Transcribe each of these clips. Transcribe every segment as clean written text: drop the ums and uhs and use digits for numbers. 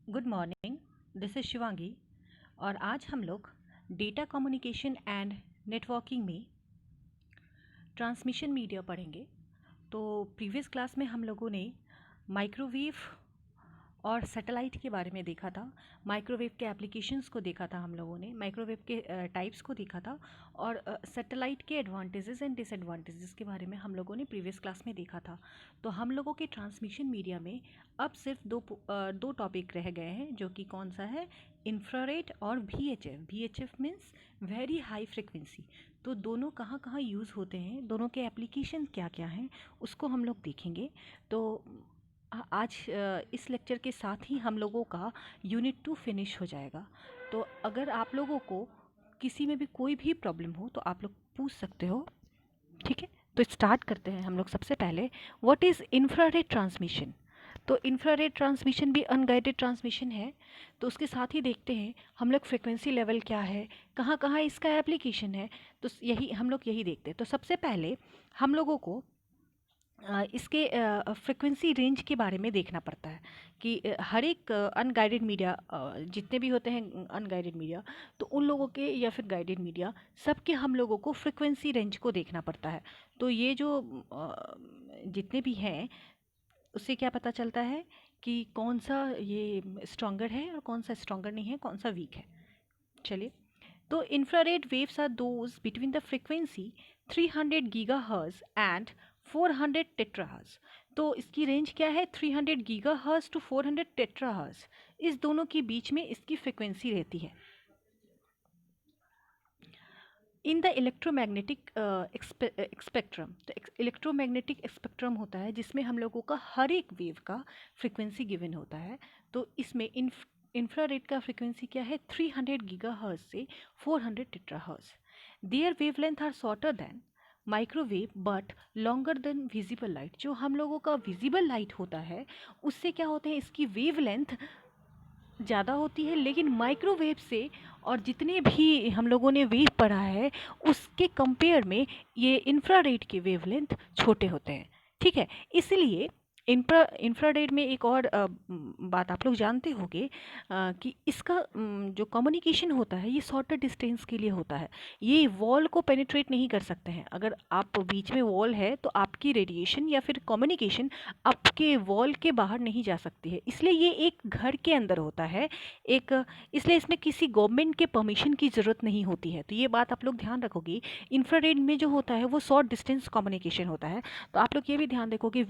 Good morning. This is Shivangi और आज हम लोग डेटा कम्युनिकेशन एंड नेटवर्किंग में ट्रांसमिशन मीडिया पढ़ेंगे। तो प्रीवियस क्लास में हम लोगों ने माइक्रोवेव और सैटेलाइट के बारे में देखा था। माइक्रोवेव के एप्लीकेशंस को देखा था, हम लोगों ने माइक्रोवेव के टाइप्स को देखा था और सैटेलाइट के एडवांटेजेस एंड डिसएडवांटेजेस के बारे में हम लोगों ने प्रीवियस क्लास में देखा था। तो हम लोगों के ट्रांसमिशन मीडिया में अब सिर्फ दो टॉपिक रह गए हैं, जो कि कौन सा है, इंफ्रारेड और VHF। VHF means very high frequency. तो दोनों कहाँ कहाँ यूज़ होते हैं, दोनों के एप्लीकेशन क्या क्या हैं, उसको हम लोग देखेंगे। तो आज इस लेक्चर के साथ ही हम लोगों का यूनिट 2 फिनिश हो जाएगा। तो अगर आप लोगों को किसी में भी कोई भी प्रॉब्लम हो तो आप लोग पूछ सकते हो, ठीक है। तो स्टार्ट करते हैं हम लोग। सबसे पहले व्हाट इज़ इंफ्रारेड ट्रांसमिशन। तो इंफ्रारेड ट्रांसमिशन भी अनगाइडेड ट्रांसमिशन है। तो उसके साथ ही देखते हैं हम लोग फ्रिक्वेंसी लेवल क्या है, कहाँ कहाँ इसका एप्लीकेशन है। तो यही हम लोग यही देखते हैं। तो सबसे पहले हम लोगों को इसके फ्रिक्वेंसी रेंज के बारे में देखना पड़ता है कि हर एक अनगाइडेड मीडिया, जितने भी होते हैं अनगाइडेड मीडिया, तो उन लोगों के या फिर गाइडेड मीडिया, सबके हम लोगों को फ्रिक्वेंसी रेंज को देखना पड़ता है। तो ये जो जितने भी हैं, उससे क्या पता चलता है कि कौन सा ये स्ट्रॉन्गर है और कौन सा स्ट्रॉन्गर नहीं है, कौन सा वीक है। चलिए, तो infrared waves are those between the frequency 300 gigahertz and 400 terahertz. तो इसकी रेंज क्या है, 300 गीगाहर्ट्ज़ टू 400 टेट्राहर्ट्ज़। इस दोनों के बीच में इसकी फ्रिक्वेंसी रहती है। इन द इलेक्ट्रोमैग्नेटिक स्पेक्ट्रम, तो इलेक्ट्रोमैग्नेटिक स्पेक्ट्रम होता है जिसमें हम लोगों का हर एक वेव का फ्रिक्वेंसी गिवन होता है। तो इसमें इंफ्रारेड का फ्रिक्वेंसी क्या है, 300 गीगाहर्ट्ज़ से 400 terahertz. Their wavelength are shorter than microwave but longer than visible light. जो हम लोगों का विजिबल लाइट होता है उससे क्या होते हैं, इसकी वेवलेंथ ज़्यादा होती है, लेकिन माइक्रोवेव से और जितने भी हम लोगों ने वेव पढ़ा है उसके कंपेयर में ये इंफ्रारेड के वेवलेंथ छोटे होते हैं, ठीक है। इसलिए इंफ्रारेड में एक और बात आप लोग जानते होंगे कि इसका जो कम्युनिकेशन होता है ये शॉर्टर डिस्टेंस के लिए होता है। ये वॉल को पेनिट्रेट नहीं कर सकते हैं। अगर आप बीच में वॉल है तो आपकी रेडिएशन या फिर कम्युनिकेशन आपके वॉल के बाहर नहीं जा सकती है, इसलिए ये एक घर के अंदर होता है एक। इसलिए इसमें किसी गवर्नमेंट के परमिशन की ज़रूरत नहीं होती है। तो ये बात आप लोग ध्यान रखोगे। इंफ्रारेड में जो होता है वो शॉर्ट डिस्टेंस कम्युनिकेशन होता है। तो आप लोग ये भी ध्यान रखोगे,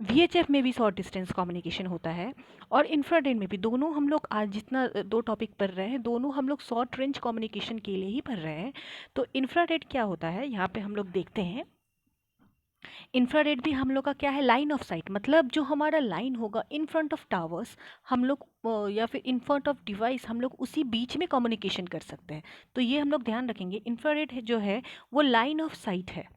VHF में भी शॉर्ट डिस्टेंस कम्युनिकेशन होता है और इंफ्रारेड में भी। दोनों हम लोग आज जितना दो टॉपिक पढ़ रहे हैं, दोनों हम लोग शॉर्ट रेंज कम्युनिकेशन के लिए ही पढ़ रहे हैं। तो इंफ्रारेड क्या होता है, यहाँ पे हम लोग देखते हैं। इंफ्रारेड भी हम लोग का क्या है, लाइन ऑफ साइट, मतलब जो हमारा लाइन होगा इन फ्रंट ऑफ टावर्स, हम लोग या फिर इन फ्रंट ऑफ डिवाइस, हम लोग उसी बीच में कम्युनिकेशन कर सकते हैं। तो ये हम लोग ध्यान रखेंगे। इंफ्रारेड जो है वो लाइन ऑफ साइट है,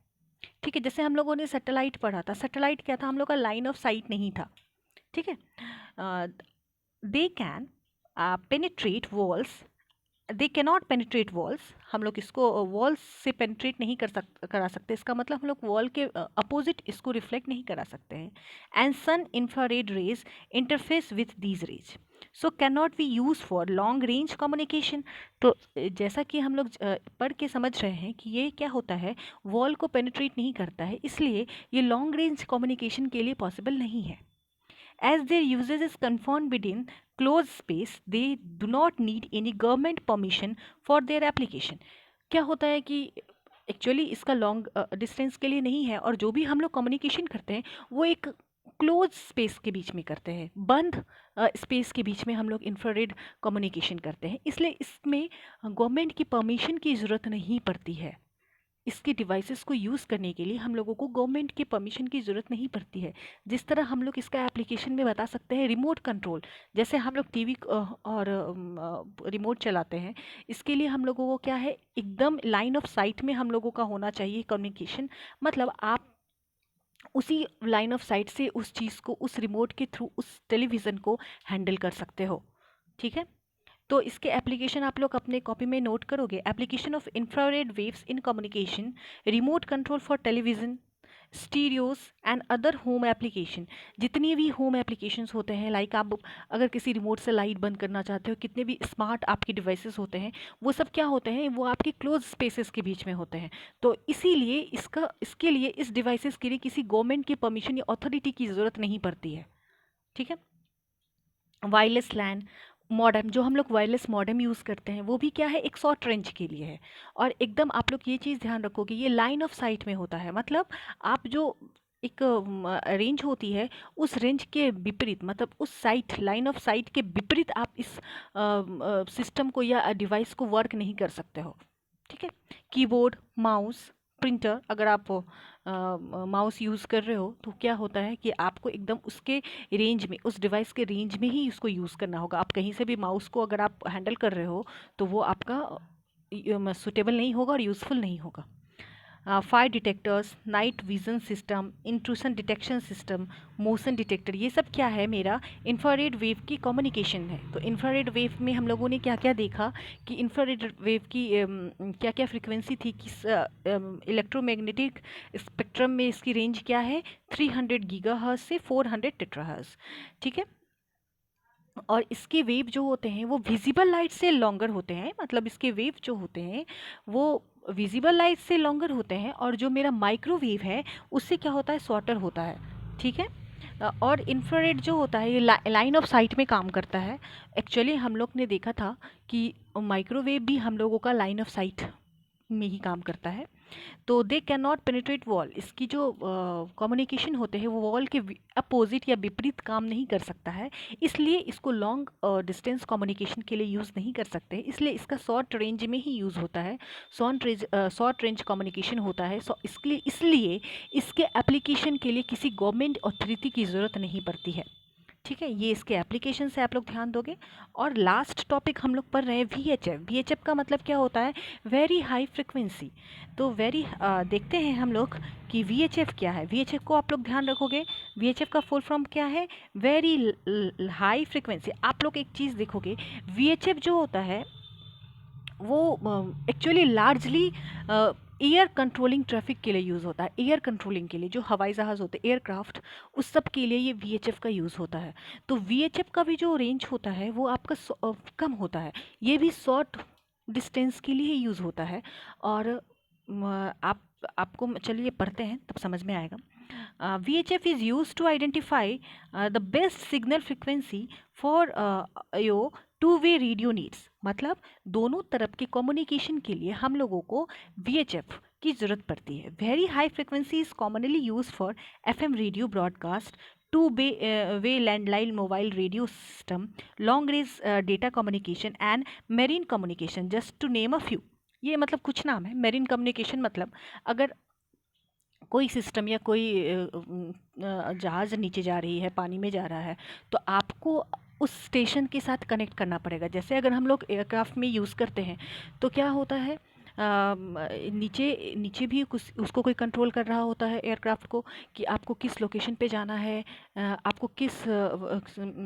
ठीक है। जैसे हम लोगों ने सैटेलाइट पढ़ा था, सैटेलाइट क्या था, हम लोग का लाइन ऑफ साइट नहीं था, ठीक है। They can penetrate walls, they cannot penetrate walls. हम लोग इसको वॉल्स से पेनिट्रेट नहीं करा सकते, इसका मतलब हम लोग वॉल के अपोजिट इसको रिफ्लेक्ट नहीं करा सकते हैं। And sun infrared rays interface with these rays, so can not be use for long range communication. तो जैसा कि हम लोग पढ़ के समझ रहे हैं कि ये क्या होता है, वॉल को पेनिट्रेट नहीं करता है, इसलिए ये लॉन्ग रेंज कम्युनिकेशन के लिए पॉसिबल नहीं है। As their usage is confined within closed space, they do not need any government permission for their application. क्या होता है कि एक्चुअली इसका लॉन्ग डिस्टेंस के लिए नहीं है, और जो भी हम लोग कम्युनिकेशन करते हैं वो एक क्लोज स्पेस के बीच में करते हैं, बंद स्पेस के बीच में हम लोग इंफ्रारेड कम्युनिकेशन करते हैं। इसलिए इसमें गवर्नमेंट की परमिशन की ज़रूरत नहीं पड़ती है। इसके डिवाइसेस को यूज़ करने के लिए हम लोगों को गवर्नमेंट की परमिशन की ज़रूरत नहीं पड़ती है। जिस तरह हम लोग इसका एप्लीकेशन में बता सकते हैं, रिमोट कंट्रोल, जैसे हम लोग टीवी और रिमोट चलाते हैं, इसके लिए हम लोगों को क्या है, एकदम लाइन ऑफ साइट में हम लोगों का होना चाहिए कम्युनिकेशन। मतलब आप उसी लाइन ऑफ साइट से उस चीज़ को, उस रिमोट के थ्रू उस टेलीविज़न को हैंडल कर सकते हो, ठीक है। तो इसके एप्लीकेशन आप लोग अपने कॉपी में नोट करोगे। Application of infrared waves in communication, remote control for television, stereos and other home application. जितनी भी होम एप्लीकेशंस होते हैं, लाइक आप अगर किसी रिमोट से लाइट बंद करना चाहते हो, कितने भी स्मार्ट आपके डिवाइसेस होते हैं, वो सब क्या होते हैं, वो आपके क्लोज स्पेसेस के बीच में होते हैं। तो इसीलिए इसके लिए इस डिवाइसेस के लिए किसी गवर्नमेंट की परमिशन या अथॉरिटी की ज़रूरत नहीं पड़ती है। ठीक है। वायरलेस लैन मॉडेम, जो हम लोग वायरलेस मॉडेम यूज़ करते हैं, वो भी क्या है, एक शॉर्ट रेंज के लिए है। और एकदम आप लोग ये चीज़ ध्यान रखोगे, ये लाइन ऑफ साइट में होता है। मतलब आप जो एक रेंज होती है, उस रेंज के विपरीत, मतलब उस साइट, लाइन ऑफ साइट के विपरीत आप इस सिस्टम को या डिवाइस को वर्क नहीं कर सकते हो। ठीक है। कीबोर्ड, माउस, प्रिंटर, अगर आप माउस यूज़ कर रहे हो तो क्या होता है कि आपको एकदम उसके रेंज में, उस डिवाइस के रेंज में ही उसको यूज़ करना होगा। आप कहीं से भी माउस को अगर आप हैंडल कर रहे हो तो वो आपका सुटेबल नहीं होगा और यूज़फुल नहीं होगा। Fire detectors, night vision system, intrusion detection system, motion detector, ये सब क्या है, मेरा इंफ्रारेड वेव की कम्युनिकेशन है। तो इंफ्रारेड वेव में हम लोगों ने क्या क्या देखा कि इंफ्रारेड वेव की क्या क्या फ्रिक्वेंसी थी, किस इलेक्ट्रोमैग्नेटिक स्पेक्ट्रम में इसकी रेंज क्या है, 300 गीगाहर्ट्ज से 400 टेराहर्ट्ज। ठीक है। और इसके वेव जो होते हैं वो विजिबल लाइट से लॉन्गर होते हैं, मतलब इसके वेव जो होते हैं वो विजिबल लाइट से लॉन्गर होते हैं, और जो मेरा माइक्रोवेव है उससे क्या होता है, शॉर्टर होता है। ठीक है। और इंफ्रारेड जो होता है ये लाइन ऑफ साइट में काम करता है। एक्चुअली हम लोग ने देखा था कि माइक्रोवेव भी हम लोगों का लाइन ऑफ साइट में ही काम करता है। तो they can not penetrate wall, इसकी जो कम्युनिकेशन होते हैं वो वॉल के अपोजिट या विपरीत काम नहीं कर सकता है, इसलिए इसको लॉन्ग डिस्टेंस कम्युनिकेशन के लिए यूज़ नहीं कर सकते, इसलिए इसका शॉर्ट रेंज में ही यूज़ होता है, शॉर्ट रेंज कम्युनिकेशन होता है। इसलिए इसके एप्लीकेशन के लिए किसी गवर्नमेंट अथॉरिटी की ज़रूरत नहीं पड़ती है। ठीक है, ये इसके एप्लीकेशन से आप लोग ध्यान दोगे। और लास्ट टॉपिक हम लोग पढ़ रहे हैं VHF। VHF का मतलब क्या होता है, वेरी हाई फ्रिक्वेंसी। तो देखते हैं हम लोग कि VHF क्या है। VHF को आप लोग ध्यान रखोगे, VHF का फुल फॉर्म क्या है, वेरी हाई फ्रिक्वेंसी। आप लोग एक चीज़ देखोगे, VHF जो होता है वो actually largely air controlling traffic के लिए यूज़ होता है। एयर कंट्रोलिंग के लिए जो हवाई जहाज़ होते हैं, एयरक्राफ्ट, उस सब के लिए ये VHF का यूज़ होता है। तो VHF का भी जो रेंज होता है वो आपका कम होता है, ये भी शॉर्ट डिस्टेंस के लिए यूज़ होता है। और आपको चलिए पढ़ते हैं तब समझ में आएगा। VHF is used to identify the best signal frequency for your two-way radio needs. मतलब दोनों तरफ के कम्युनिकेशन के लिए हम लोगों को VHF की ज़रूरत पड़ती है। Very high frequency is commonly use for FM radio broadcast, two way landline mobile radio system, long range data communication and marine communication, just to name a few. ये मतलब कुछ नाम है। मेरीन कम्युनिकेशन मतलब अगर कोई सिस्टम या कोई जहाज़ नीचे जा रही है, पानी में जा रहा है, तो आपको उस स्टेशन के साथ कनेक्ट करना पड़ेगा। जैसे अगर हम लोग एयरक्राफ्ट में यूज़ करते हैं तो क्या होता है, नीचे नीचे भी कुछ उसको कोई कंट्रोल कर रहा होता है एयरक्राफ्ट को, कि आपको किस लोकेशन पे जाना है, आपको किस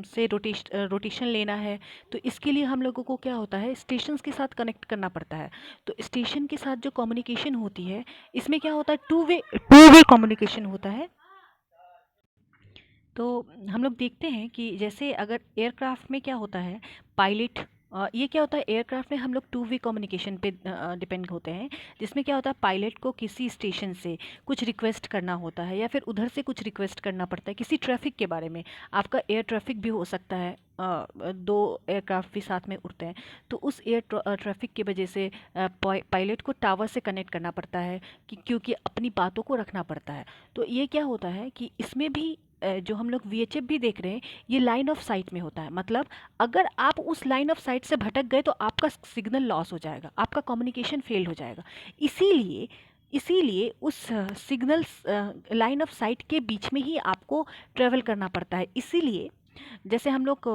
से रोटेशन लेना है। तो इसके लिए हम लोगों को क्या होता है, स्टेशंस के साथ कनेक्ट करना पड़ता है। तो स्टेशन के साथ जो कम्युनिकेशन होती है, इसमें क्या होता है, टू वे कम्युनिकेशन होता है। तो हम लोग देखते हैं कि जैसे अगर एयरक्राफ्ट में क्या होता है, पायलट, ये क्या होता है, एयरक्राफ्ट में हम लोग टू वे कम्युनिकेशन पे डिपेंड होते हैं, जिसमें क्या होता है, पायलट को किसी स्टेशन से कुछ रिक्वेस्ट करना होता है या फिर उधर से कुछ रिक्वेस्ट करना पड़ता है किसी ट्रैफिक के बारे में। आपका एयर ट्रैफिक भी हो सकता है, दो एयरक्राफ्ट भी साथ में उड़ते हैं, तो उस एयर ट्रैफिक की वजह से पायलट को टावर से कनेक्ट करना पड़ता है, क्योंकि अपनी बातों को रखना पड़ता है। तो ये क्या होता है कि इसमें भी जो हम लोग VHF भी देख रहे हैं, ये लाइन ऑफ साइट में होता है। मतलब अगर आप उस लाइन ऑफ साइट से भटक गए तो आपका सिग्नल लॉस हो जाएगा, आपका कम्युनिकेशन फेल हो जाएगा। इसीलिए इसीलिए उस सिग्नल लाइन ऑफ साइट के बीच में ही आपको ट्रेवल करना पड़ता है। इसीलिए जैसे हम लोग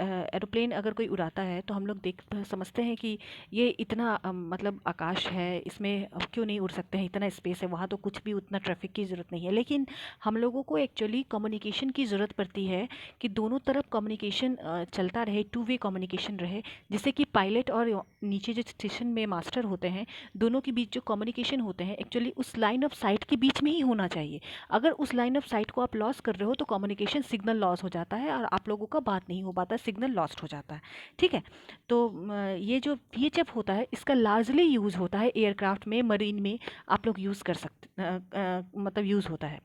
एरोप्लेन अगर कोई उड़ाता है तो हम लोग देख समझते हैं कि ये इतना मतलब आकाश है, इसमें अब क्यों नहीं उड़ सकते हैं, इतना स्पेस है, वहाँ तो कुछ भी उतना ट्रैफिक की ज़रूरत नहीं है। लेकिन हम लोगों को एक्चुअली कम्युनिकेशन की ज़रूरत पड़ती है कि दोनों तरफ कम्युनिकेशन चलता रहे, टू वे कम्युनिकेशन रहे, जिससे कि पायलट और नीचे जो स्टेशन में मास्टर होते हैं, दोनों के बीच जो कम्युनिकेशन होते हैं एक्चुअली उस लाइन ऑफ साइट के बीच में ही होना चाहिए। अगर उस लाइन ऑफ साइट को आप लॉस कर रहे हो तो कम्युनिकेशन सिग्नल लॉस हो जाता है और आप लोगों का बात नहीं हो पाता, सिग्नल लॉस्ट हो जाता है। ठीक है। तो ये जो VHF होता है इसका लार्जली यूज़ होता है एयरक्राफ्ट में, मरीन में आप लोग यूज़ कर सकते मतलब यूज़ होता है।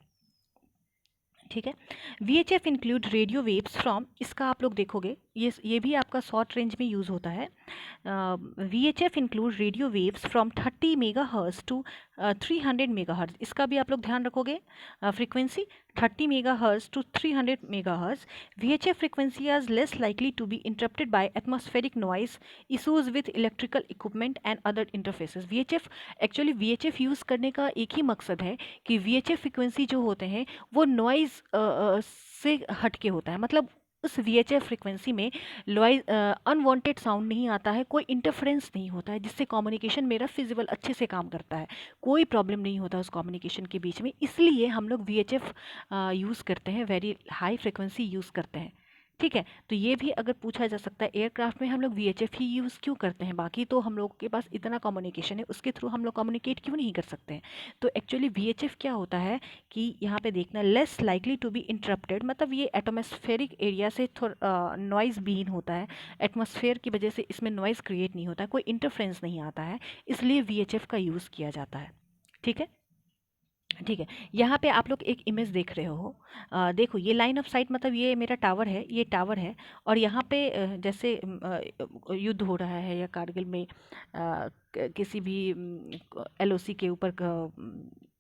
ठीक है। VHF include radio waves from, इसका आप लोग देखोगे ये भी आपका शॉर्ट रेंज में यूज़ होता है। VHF include radio waves from 30 megahertz to 300 megahertz, इसका भी आप लोग ध्यान रखोगे। Frequency 30 megahertz to 300 megahertz. VHF frequency is less likely to be interrupted by atmospheric noise, issues with electrical equipment and other interfaces। VHF actually VHF use करने का एक ही मकसद है कि VHF फ्रिक्वेंसी जो होते हैं वो नॉइज़ से हट के होता है, मतलब उस VHF फ्रिक्वेंसी में नॉइज अनवांटेड साउंड नहीं आता है, कोई इंटरफेरेंस नहीं होता है, जिससे कम्युनिकेशन मेरा फिजिबल अच्छे से काम करता है, कोई प्रॉब्लम नहीं होता उस कम्युनिकेशन के बीच में। इसलिए हम लोग VHF यूज़ करते हैं, वेरी हाई फ्रिक्वेंसी यूज़ करते हैं। ठीक है। तो ये भी अगर पूछा जा सकता है एयरक्राफ्ट में हम लोग VHF ही यूज़ क्यों करते हैं, बाकी तो हम लोगों के पास इतना कम्युनिकेशन है, उसके थ्रू हम लोग कम्युनिकेट क्यों नहीं कर सकते हैं। तो एक्चुअली VHF क्या होता है कि यहाँ पे देखना, less likely to be interrupted, मतलब ये एटमॉस्फेरिक एरिया से थोड़ा नॉइज़ बीन होता है, एटमॉस्फेयर की वजह से इसमें नॉइज़ क्रिएट नहीं होता है, कोई इंटरफ्रेंस नहीं आता है, इसलिए VHF का यूज़ किया जाता है। ठीक है। ठीक है। यहाँ पे आप लोग एक इमेज देख रहे हो, देखो ये लाइन ऑफ साइट, मतलब ये मेरा टावर है, ये टावर है, और यहाँ पे जैसे युद्ध हो रहा है या कारगिल में किसी भी LOC के ऊपर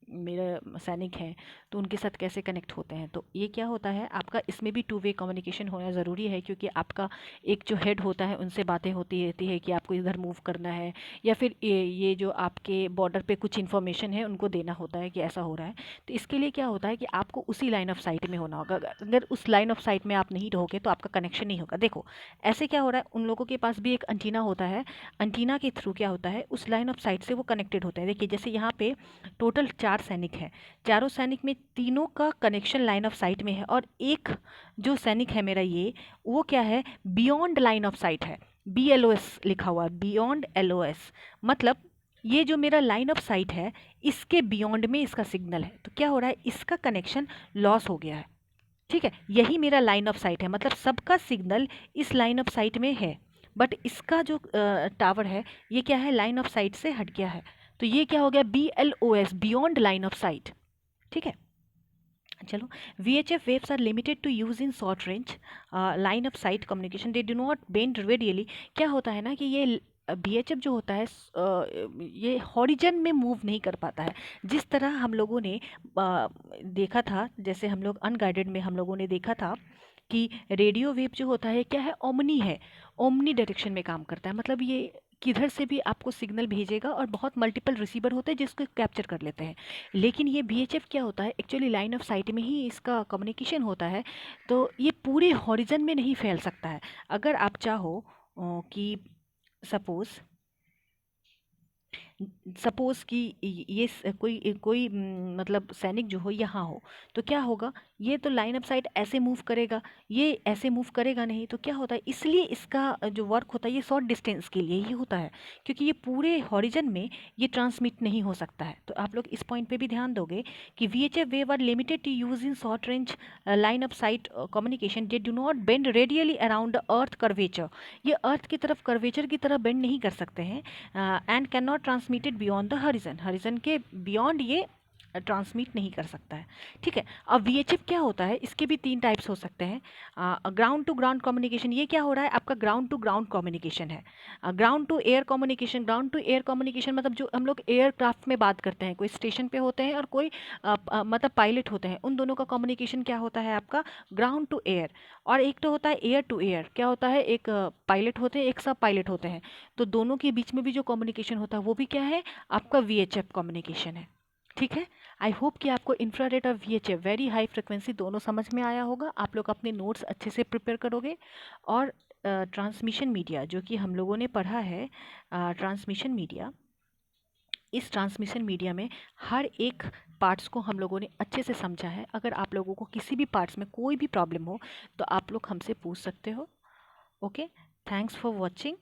मेरे सैनिक हैं, तो उनके साथ कैसे कनेक्ट होते हैं। तो ये क्या होता है आपका, इसमें भी टू वे कम्युनिकेशन होना ज़रूरी है, क्योंकि आपका एक जो हेड होता है उनसे बातें होती रहती है कि आपको इधर मूव करना है, या फिर ये जो आपके बॉर्डर पे कुछ इन्फॉर्मेशन है उनको देना होता है कि ऐसा हो रहा है। तो इसके लिए क्या होता है कि आपको उसी लाइन ऑफ साइट में होना होगा, अगर उस लाइन ऑफ साइट में आप नहीं रहोगे तो आपका कनेक्शन नहीं होगा। देखो ऐसे क्या हो रहा है, उन लोगों के पास भी एक अंटीना होता है, अंटीना के थ्रू क्या होता है उस लाइन ऑफ साइट से वो कनेक्टेड होता है। देखिए जैसे यहाँ पे टोटल 4 सैनिक हैं, चारों सैनिक में तीनों का कनेक्शन लाइन ऑफ साइट में है, और एक जो सैनिक है मेरा ये, वो क्या है, बियॉन्ड लाइन ऑफ साइट है, BLOS लिखा हुआ है, बियॉन्ड LOS, मतलब ये जो मेरा लाइन ऑफ साइट है इसके बियॉन्ड में इसका सिग्नल है। तो क्या हो रहा है, इसका कनेक्शन लॉस हो गया है। ठीक है। यही मेरा लाइन ऑफ साइट है, मतलब सबका सिग्नल इस लाइन ऑफ साइट में है, बट इसका जो टावर है ये क्या है, लाइन ऑफ साइट से हट गया है। तो ये क्या हो गया, BLOS, beyond line of site. ठीक है। चलो, VHF waves are limited to use in short range line of sight communication, they do not bend radially। क्या होता है ना कि ये VHF जो होता है ये हॉरिजन में मूव नहीं कर पाता है, जिस तरह हम लोगों ने देखा था, जैसे हम लोग अनगाइडेड में हम लोगों ने देखा था कि रेडियो वेव जो होता है क्या है, ओमनी डायरेक्शन में काम करता है, मतलब ये किधर से भी आपको सिग्नल भेजेगा, और बहुत मल्टीपल रिसीवर होते हैं जिसको कैप्चर कर लेते हैं। लेकिन ये VHF क्या होता है, एक्चुअली लाइन ऑफ साइट में ही इसका कम्युनिकेशन होता है, तो ये पूरे हॉरिजन में नहीं फैल सकता है। अगर आप चाहो कि सपोज़ सपोज़ कि ये कोई कोई मतलब सैनिक जो हो यहाँ हो, तो क्या होगा, ये तो लाइन ऑफ साइट ऐसे मूव करेगा, ये ऐसे मूव करेगा नहीं, तो क्या होता है, इसलिए इसका जो वर्क होता है ये शॉर्ट डिस्टेंस के लिए ही होता है, क्योंकि ये पूरे हॉरिजन में ये ट्रांसमिट नहीं हो सकता है। तो आप लोग इस पॉइंट पे भी ध्यान दोगे कि VHF wave are limited to use in short range line of sight communication, they do not bend radially around the earth curvature, ये अर्थ की तरफ कर्वेचर की तरफ बेंड नहीं कर सकते हैं, and can not transmitted beyond the horizon, horizon के बियॉन्ड ये ट्रांसमिट नहीं कर सकता है। ठीक है। अब VHF क्या होता है, इसके भी 3 टाइप्स हो सकते हैं। ग्राउंड टू ग्राउंड कम्युनिकेशन, ये क्या हो रहा है आपका, ग्राउंड टू ग्राउंड कम्युनिकेशन है। Ground to air communication, ground to air communication मतलब जो हम लोग एयरक्राफ्ट में बात करते हैं, कोई स्टेशन पे होते हैं और कोई मतलब पायलट होते हैं, उन दोनों का कम्युनिकेशन क्या होता है आपका, ग्राउंड टू एयर। और एक तो होता है एयर टू एयर, क्या होता है, एक पायलट होते हैं, एक सब पायलट होते हैं, तो दोनों के बीच में भी जो कम्युनिकेशन होता है वो भी क्या है आपका VHF कम्युनिकेशन है। ठीक है। आई होप कि आपको इंफ्रारेड और वीएचएफ वेरी हाई फ्रिक्वेंसी दोनों समझ में आया होगा। आप लोग अपने नोट्स अच्छे से प्रिपेयर करोगे। और ट्रांसमिशन मीडिया जो कि हम लोगों ने पढ़ा है, ट्रांसमिशन मीडिया, इस ट्रांसमिशन मीडिया में हर एक पार्ट्स को हम लोगों ने अच्छे से समझा है। अगर आप लोगों को किसी भी पार्ट्स में कोई भी प्रॉब्लम हो तो आप लोग हमसे पूछ सकते हो। Okay, thanks for watching.